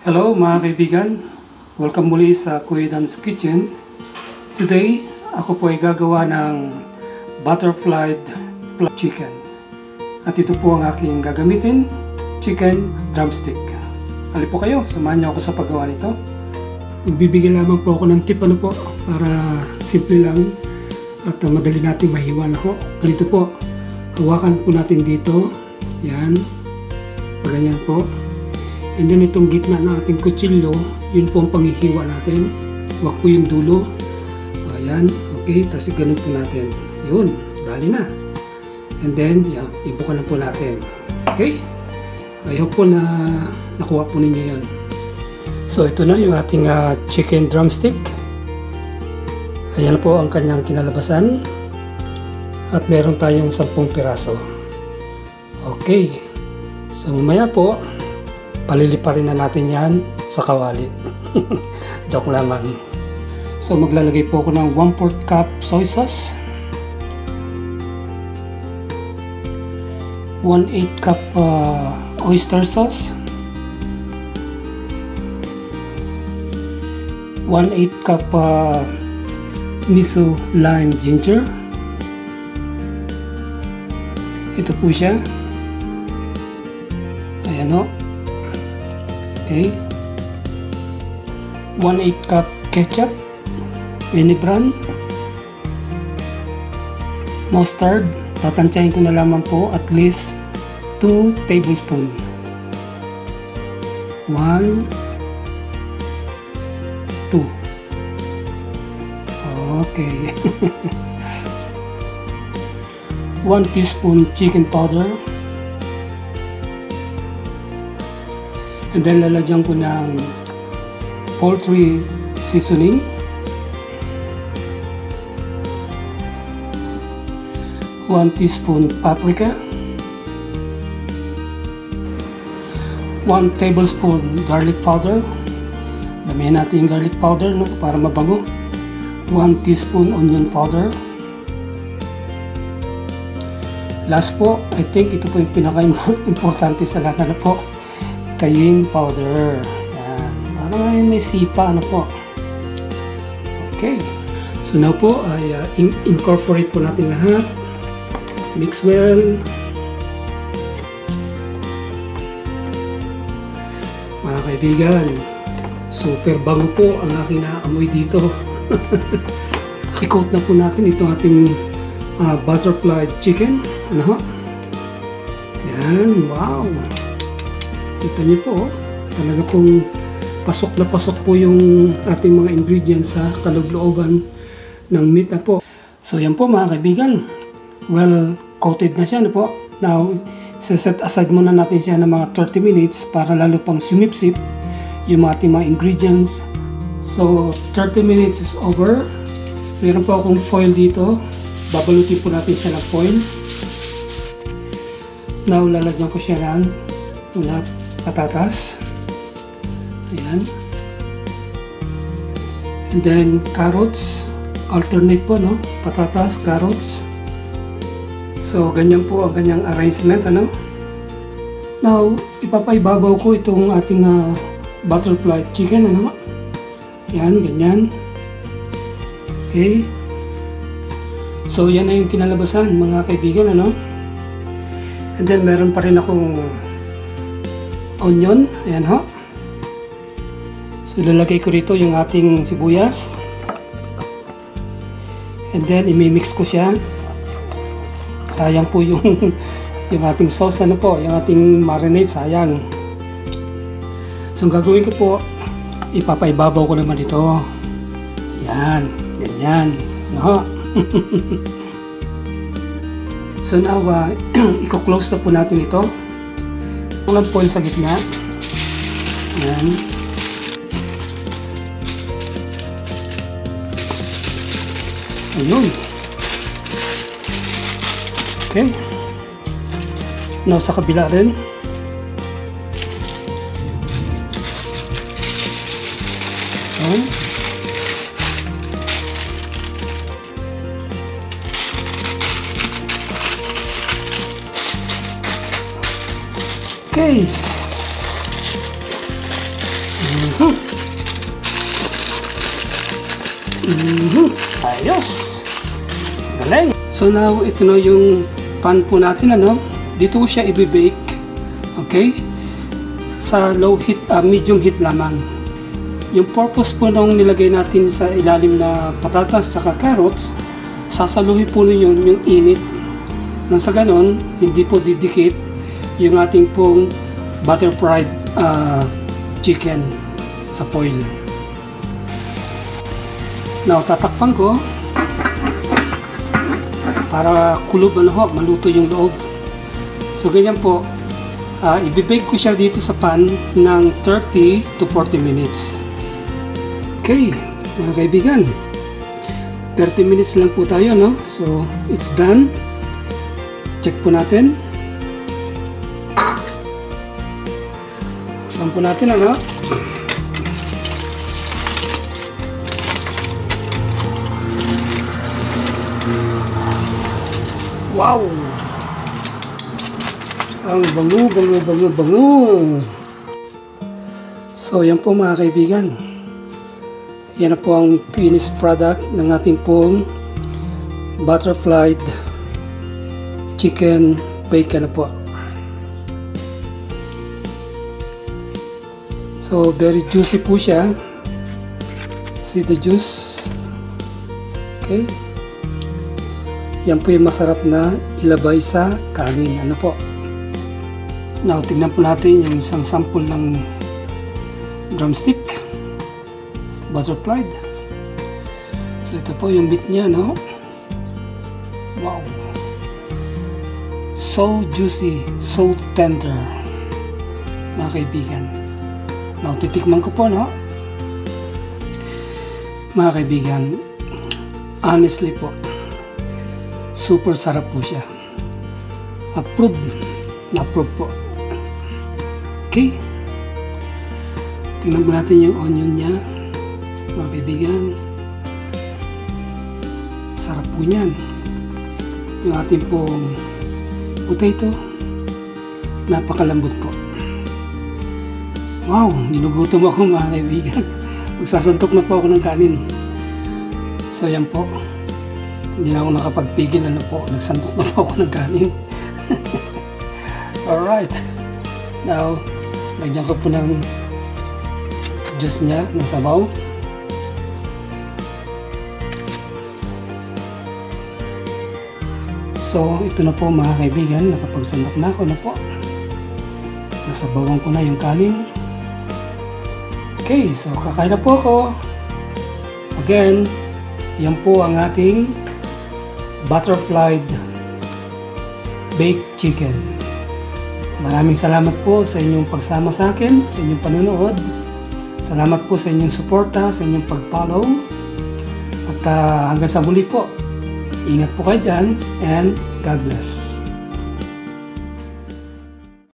Hello mga kaibigan, welcome muli sa Kuya Dan's Kitchen. Today, ako po ay gagawa ng butterfly chicken. At ito po ang aking gagamitin, chicken drumstick. Halip po kayo, samahan niyo ako sa paggawa nito. Magbibigay lamang po ako ng tip para simple lang at madali nating mahiwa na po. Ganito po, hawakan po natin dito, yan, ganyan po. And then itong gitna ng ating kutsilyo, yun po ang panghihiwa natin. Huwag po yung dulo. Ayan, okay, tapos ganun po natin. Yun, dali na. And then, yan, ibukan na po natin. Okay? I hope po na nakuha po ninyo yan. So ito na yung ating chicken drumstick. Ayan po ang kanyang kinalabasan. At meron tayong 10 piraso. Okay. So mamaya po, paliliparin na natin yan sa kawali. Joke lamang. So maglalagay po ako ng 1/4 cup soy sauce, 1/8 cup oyster sauce, 1/8 cup miso lime ginger. Ito po siya. Ayan o. Okay. 1/8 cup ketchup, any brand, mustard, tatantyahin ko na lamang po at least 2 tablespoon. 1, 2. Okay. 1 teaspoon chicken powder. And then lalagyan ko ng poultry seasoning. One teaspoon paprika. 1 tablespoon garlic powder. Damihan natin yung garlic powder para mabango. 1 teaspoon onion powder. Last po, I think ito po yung pinaka-importante sa lahat na po. Cayenne powder. Yan. Para may sipa po. Okay. So now po ay incorporate po natin lahat. Mix well. Mga kaibigan, super bango po ang aking naamoy dito. I-coat na po natin itong ating butterfly chicken. Ano? Yan. Wow. Kita niyo po, talaga pong pasok na pasok po yung ating mga ingredients sa kaloob-looban ng meat na po. So yan po mga kaibigan, well coated na siya na po. Now, set aside muna natin siya ng mga 30 minutes para lalo pang sumipsip yung ating mga ingredients. So 30 minutes is over. Meron po akong foil dito. Babalutin po natin siya ng foil. Now, lalagyan ko siya ng patatas. Ayan. And then carrots. Alternate po, no? Patatas, carrots. So, ganyan po ang ganyang arrangement, ano? Now, ipapaibabaw ko itong ating butterfly chicken, ano? Ayan, ganyan. Okay. So, yan na yung kinalabasan, mga kaibigan, ano? And then, meron pa rin akong onion, ayan ho. So ilalagay ko rito yung ating sibuyas. And then imimix ko siya. Sayang po yung ating sauce, ano po, yung ating marinade, sayang. So ang gagawin ko po, ipapaibabaw ko naman ito. Yan, ganyan, no? So now, i-close na po natin ito. Walang foil sa gitna. Yan. Ayun. Okay. Now sa kabila rin. Ayan. Okay. Ayos! Galing! So now, ito na yung pan po natin, ano? Dito ko siya i-bake. Okay? Sa low heat, medium heat lamang. Yung purpose po nung nilagay natin sa ilalim na patatas saka carrots, sasaluhin po yun yung init. Nang sa ganon, hindi po didikit yung ating pong butter fried chicken sa foil. Now, tatakpan ko para kulob, maluto yung loob. So, ganyan po. Ibibake ko siya dito sa pan ng 30 to 40 minutes. Okay, mga kaibigan. 30 minutes lang po tayo, no? So, it's done. Check po natin. Buksan po natin, ano? Wow! Ang bango. So, yan po mga kaibigan. Yan na po ang finished product ng ating pong butterflied chicken bacon na po. So, very juicy po siya. See the juice? Okay. Yan po yung masarap na ilabay sa kanin. Ano po? Now, tignan po natin yung isang sample ng drumstick. Butterflied. So, ito po yung meat niya, no? Wow! So juicy, so tender, mga kaibigan. Now, titikman ko po, no? Mga kaibigan, honestly po, super sarap po siya. Approve na approve po. Okay? Tingnan po natin yung onion niya, mga kaibigan. Sarap po niyan. Yung ating pong potato, napakalambot po. Wow, ginugutom ako mga kaibigan. Magsasantok na po ako ng kanin. So yan po. Hindi na ako nakapagpigil, ano po. Nagsantok na po ako ng kanin. Alright. Now, lagyan ko po ng juice niya ng sabaw. So, ito na po mga kaibigan. Nakapagsantok na ako na po. Nasabawan ko na yung kanin. Okay, so kakain na po ako. Again, yan po ang ating butterflied baked chicken. Maraming salamat po sa inyong pagsama sa akin, sa inyong panonood. Salamat po sa inyong suporta, sa inyong pag-follow. At hanggang sa muli po. Ingat po kayo dyan and God bless.